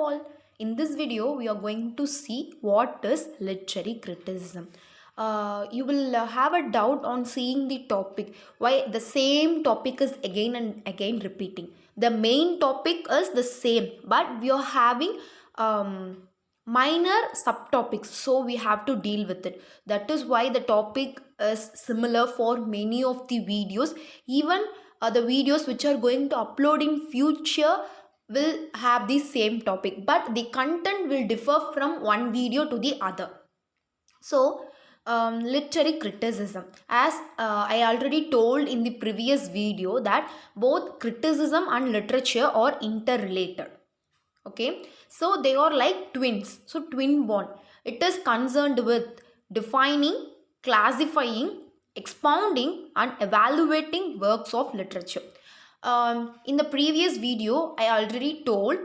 all. In this video, we are going to see what is literary criticism. You will have a doubt on seeing the topic, why the same topic is again and again repeating. The main topic is the same, but we are having minor subtopics, so we have to deal with it. That is why the topic is similar for many of the videos. Even the videos which are going to upload in future will have the same topic, but the content will differ from one video to the other. So literary criticism, as I already told in the previous video, that both criticism and literature are interrelated. Okay, so they are like twins, so twin bond. It is concerned with defining, classifying, expounding and evaluating works of literature. In the previous video, I already told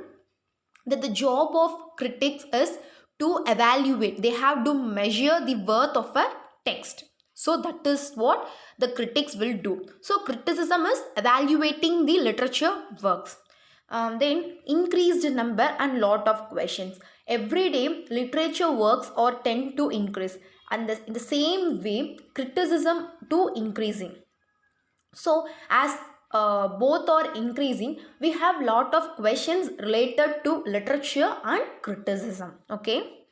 that the job of critics is to evaluate. They have to measure the worth of a text. So that is what the critics will do. So criticism is evaluating the literature works. Then increased number and lot of questions. Every day literature works or tend to increase, and in the same way criticism too increasing. So as both are increasing, we have lot of questions related to literature and criticism. Okay,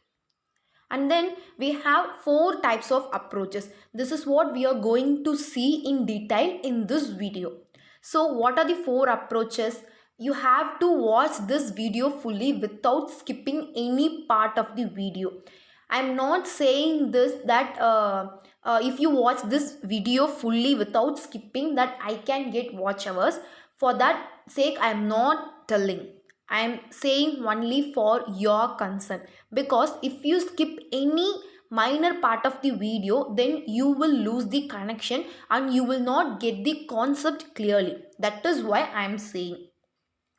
and then we have 4 types of approaches. This is what we are going to see in detail in this video. So what are the 4 approaches? You have to watch this video fully without skipping any part of the video. I am not saying this that if you watch this video fully without skipping, that I can get watch hours. For that sake, I am not telling. I am saying only for your concern, because if you skip any minor part of the video, then you will lose the connection and you will not get the concept clearly. That is why I am saying.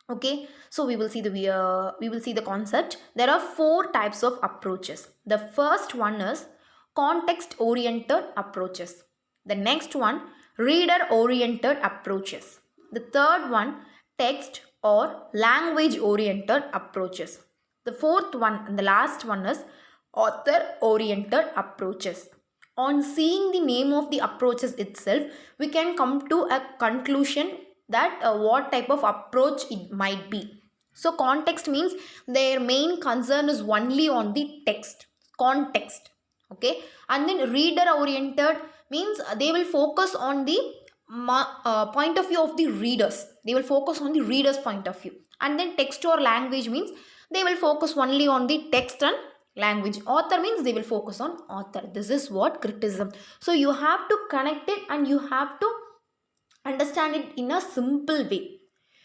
Okay, so we will see the concept. There are 4 types of approaches. The first one is context oriented approaches. The next one, reader oriented approaches. The third one, text or language oriented approaches. The fourth one and the last one is author oriented approaches. On seeing the name of the approaches itself, we can come to a conclusion that what type of approach it might be. So context means their main concern is only on the text, context. Okay, and then reader oriented means they will focus on the point of view of the readers. They will focus on the reader's point of view. And then text or language means they will focus only on the text and language. Author means they will focus on author. This is what criticism. So you have to connect it and you have to understand it in a simple way.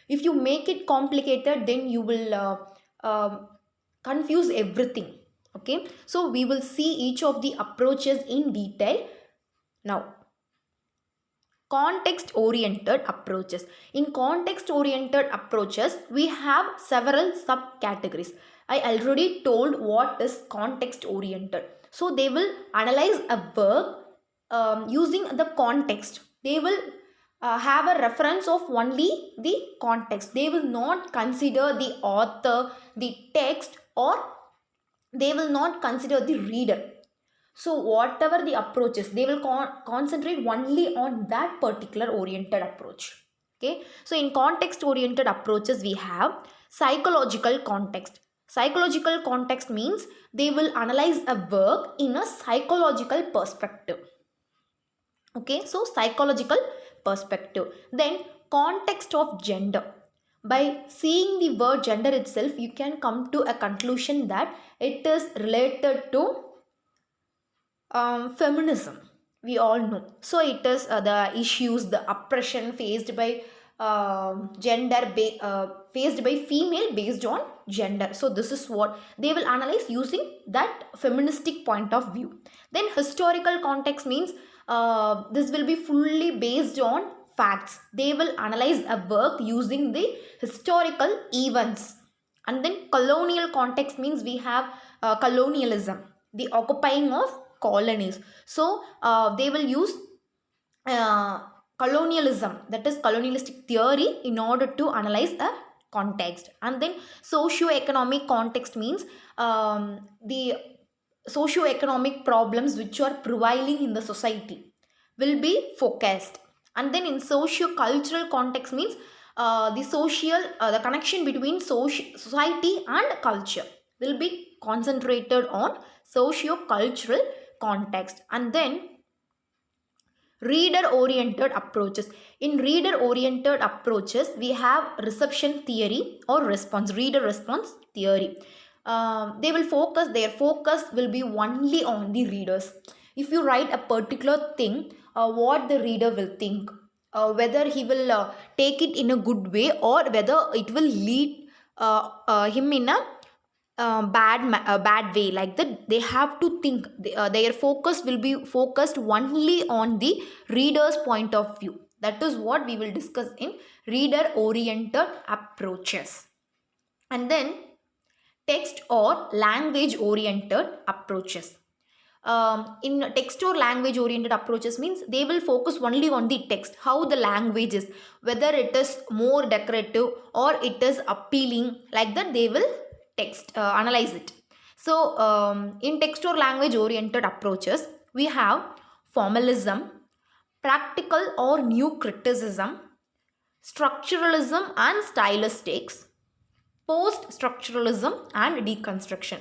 If you make it complicated, then you will confuse everything. Okay, so we will see each of the approaches in detail now. Context oriented approaches. In context oriented approaches, we have several subcategories. I already told what is context oriented. So they will analyze a work using the context. They will have a reference of only the context. They will not consider the author, the text, or they will not consider the reader. So whatever the approaches, they will concentrate only on that particular oriented approach. Okay, so in context oriented approaches, we have psychological context. Psychological context means they will analyze a work in a psychological perspective. Okay, so psychological perspective. Then context of gender. By seeing the word gender itself, you can come to a conclusion that it is related to feminism. We all know. So it is the issues, the oppression faced by faced by female based on gender. So this is what they will analyze using that feministic point of view. Then historical context means this will be fully based on facts. They will analyze a work using the historical events. And then colonial context means we have colonialism, the occupying of colonies. So they will use colonialism, that is colonialistic theory, in order to analyze a context. And then socio-economic context means the socio-economic problems which are prevailing in the society will be focused. And then in socio-cultural context means the connection between society and culture will be concentrated on socio-cultural context. And then reader-oriented approaches. In reader-oriented approaches, we have reception theory or reader-response theory. Their focus will be only on the readers. If you write a particular thing, what the reader will think, whether he will take it in a good way or whether it will lead him in a bad way, like that they have to think. Their focus will be focused only on the reader's point of view. That is what we will discuss in reader oriented approaches. And then text or language oriented approaches. In text or language oriented approaches means they will focus only on the text, how the language is, whether it is more decorative or it is appealing, like that they will analyze it. So in text or language oriented approaches, we have formalism, practical or new criticism, structuralism and stylistics, post-structuralism and deconstruction.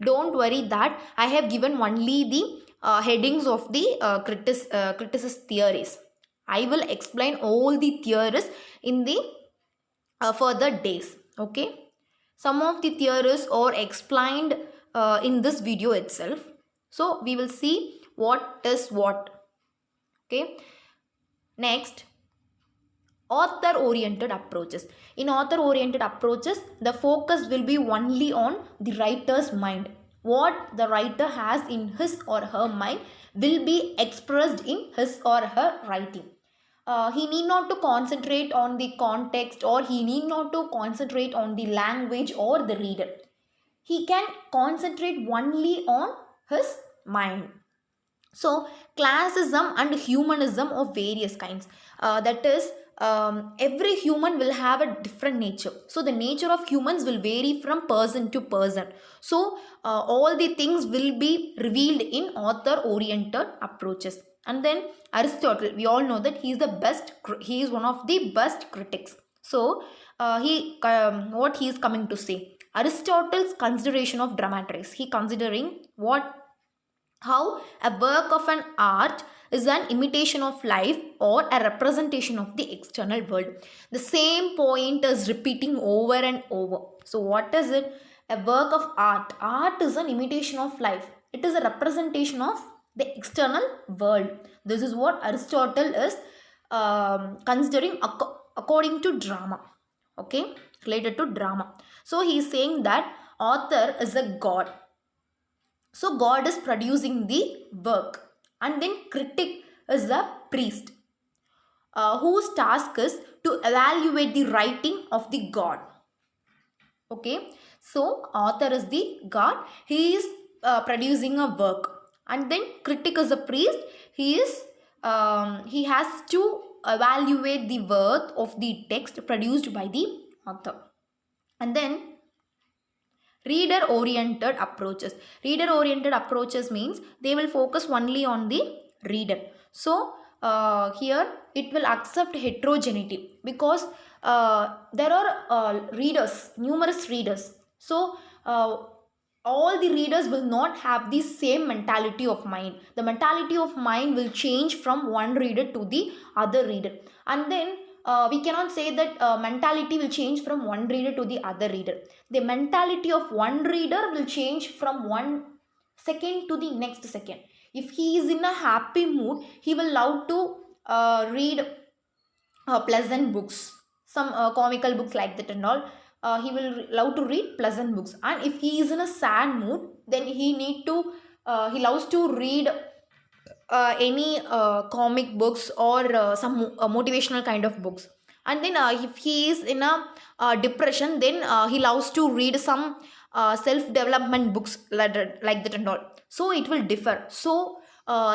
Don't worry that I have given only the headings of the criticist theories. I will explain all the theories in the further days. Okay. Some of the theories are explained in this video itself. So we will see what is what. Okay. Next, author-oriented approaches. In author-oriented approaches, the focus will be only on the writer's mind. What the writer has in his or her mind will be expressed in his or her writing. He need not to concentrate on the context, or he need not to concentrate on the language or the reader. He can concentrate only on his mind. So classism and humanism of various kinds. That is, every human will have a different nature. So the nature of humans will vary from person to person. So all the things will be revealed in author-oriented approaches. And then Aristotle, we all know that he is one of the best critics. So what he is coming to say, Aristotle's consideration of dramatics, he considering how a work of an art is an imitation of life or a representation of the external world. The same point is repeating over and over. So what is it? A work of art. Art is an imitation of life. It is a representation of the external world. This is what Aristotle is considering according to drama. Okay, related to drama. So he is saying that author is a god. So God is producing the work, and then critic is a priest whose task is to evaluate the writing of the God. Okay, so author is the God, he is producing a work, and then critic is a priest. He has to evaluate the worth of the text produced by the author. And then reader-oriented approaches. Reader-oriented approaches means they will focus only on the reader. So here it will accept heterogeneity because there are numerous readers. So all the readers will not have the same mentality of mind. The mentality of mind will change from one reader to the other reader. And then we cannot say that mentality will change from one reader to the other reader. The mentality of one reader will change from one second to the next second. If he is in a happy mood, he will love to read pleasant books, some comical books like that and all. He will love to read pleasant books. And if he is in a sad mood, then he loves to read any comic books or some motivational kind of books. And then if he is in a depression, then he loves to read some self-development books like that and all. So it will differ. So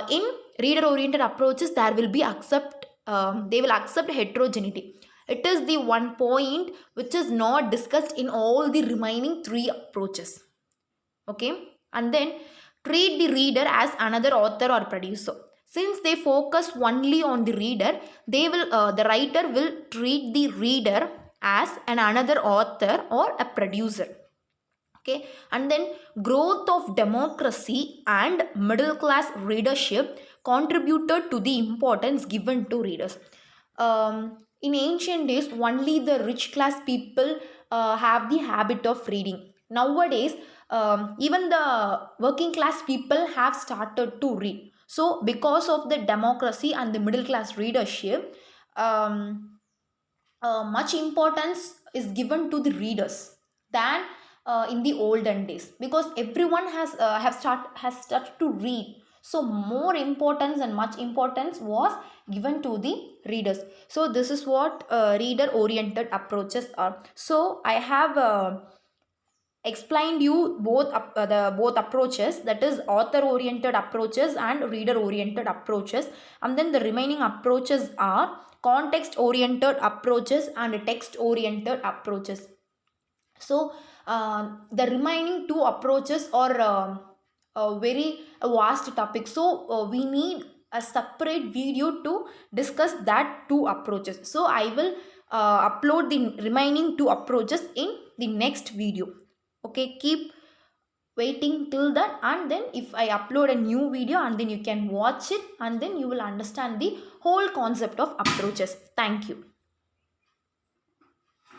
in reader-oriented approaches, they will accept heterogeneity. It is the one point which is not discussed in all the remaining three approaches. Okay, and then treat the reader as another author or producer. Since they focus only on the reader, the writer will treat the reader as an another author or a producer. Okay, and then growth of democracy and middle class readership contributed to the importance given to readers. In ancient days, only the rich class people have the habit of reading. Nowadays, even the working class people have started to read. So because of the democracy and the middle class readership, much importance is given to the readers than in the olden days, because everyone has started to read. So more importance and much importance was given to the readers. So this is what reader oriented approaches are. So I have explained you the both approaches, that is author oriented approaches and reader oriented approaches, and then the remaining approaches are context oriented approaches and text oriented approaches. So the remaining two approaches are a very vast topic, so we need a separate video to discuss that two approaches. So I will upload the remaining two approaches in the next video. Okay, keep waiting till that, and then if I upload a new video, and then you can watch it, and then you will understand the whole concept of approaches. Thank you.